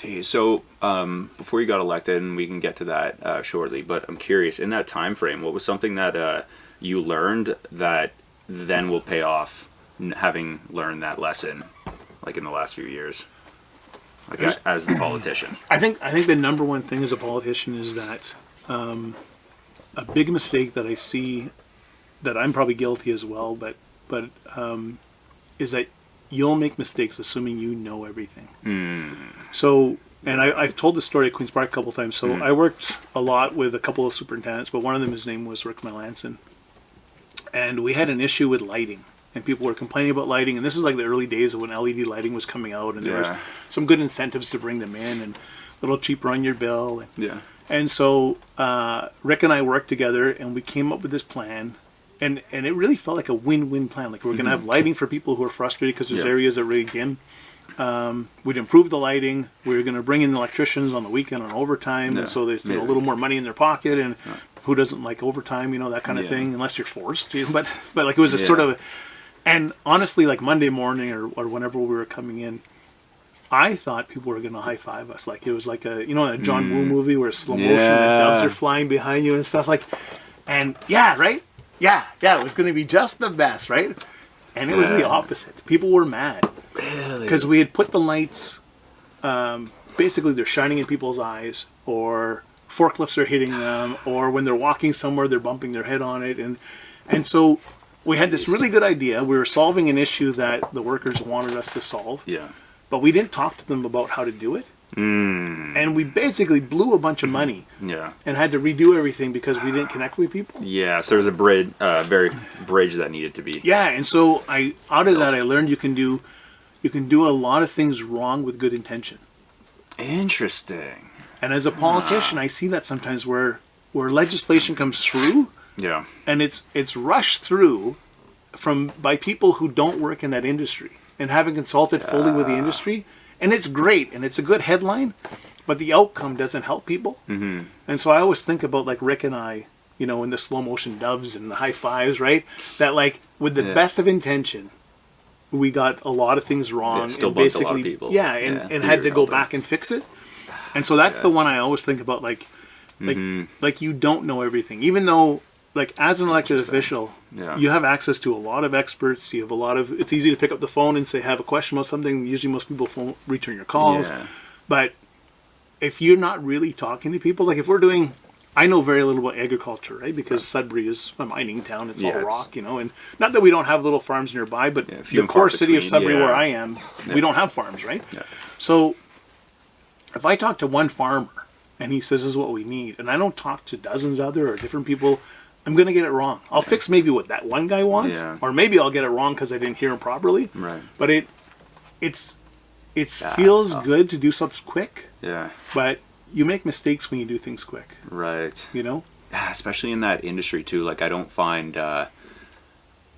Hey, so before you got elected, and we can get to that shortly, but I'm curious, in that time frame, what was something that you learned that then will pay off, having learned that lesson, like in the last few years, like as the politician? I think the number one thing as a politician is that a big mistake that I see, that I'm probably guilty as well, but is that you'll make mistakes assuming you know everything. So, and I've told this story at Queen's Park a couple times. So I worked a lot with a couple of superintendents, but one of them, his name was Rick Melanson. And we had an issue with lighting. And people were complaining about lighting. And this is like the early days of when LED lighting was coming out. And there was some good incentives to bring them in and a little cheaper on your bill. And so Rick and I worked together and we came up with this plan. And it really felt like a win-win plan. Like we're going to have lighting for people who are frustrated because there's areas that are really dim. We'd improve the lighting. We were going to bring in electricians on the weekend on overtime. And so there's a little more money in their pocket. And who doesn't like overtime, that kind of thing, unless you're forced. But like it was a sort of... And honestly, like Monday morning or whenever we were coming in, I thought people were going to high-five us. Like it was like a John Woo movie where slow motion and doves are flying behind you and stuff like... And right? Yeah, it was going to be just the best, right? And it was the opposite. People were mad. Really? Because we had put the lights, basically they're shining in people's eyes, or forklifts are hitting them, or when they're walking somewhere, they're bumping their head on it. And so we had this really good idea. We were solving an issue that the workers wanted us to solve. But we didn't talk to them about how to do it. And we basically blew a bunch of money and had to redo everything because we didn't connect with people. So there's a bridge, bridge that needed to be and so out of that I learned you can do a lot of things wrong with good intention. Interesting. And as a politician I see that sometimes where legislation comes through and it's rushed through by people who don't work in that industry and haven't consulted fully with the industry. And it's great, and it's a good headline, but the outcome doesn't help people. And so I always think about, like, Rick and I, in the slow-motion doves and the high-fives, right? That, like, with the best of intention, we got a lot of things wrong. Still and basically, a lot of people. And had to go back and fix it. And so that's the one I always think about, like you don't know everything. Even though, like, as an elected official... You have access to a lot of experts. You have it's easy to pick up the phone and say, have a question about something. Usually most people return your calls. But if you're not really talking to people, like if we're doing, I know very little about agriculture, right? Because Sudbury is a mining town. It's all rock, and not that we don't have little farms nearby, but the core city of Sudbury where I am, we don't have farms, right? So if I talk to one farmer and he says, this is what we need, and I don't talk to dozens other or different people, I'm going to get it wrong. I'll fix maybe what that one guy wants, or maybe I'll get it wrong because I didn't hear him properly. But it feels good to do stuff quick. But you make mistakes when you do things quick. Especially in that industry too. Like I don't find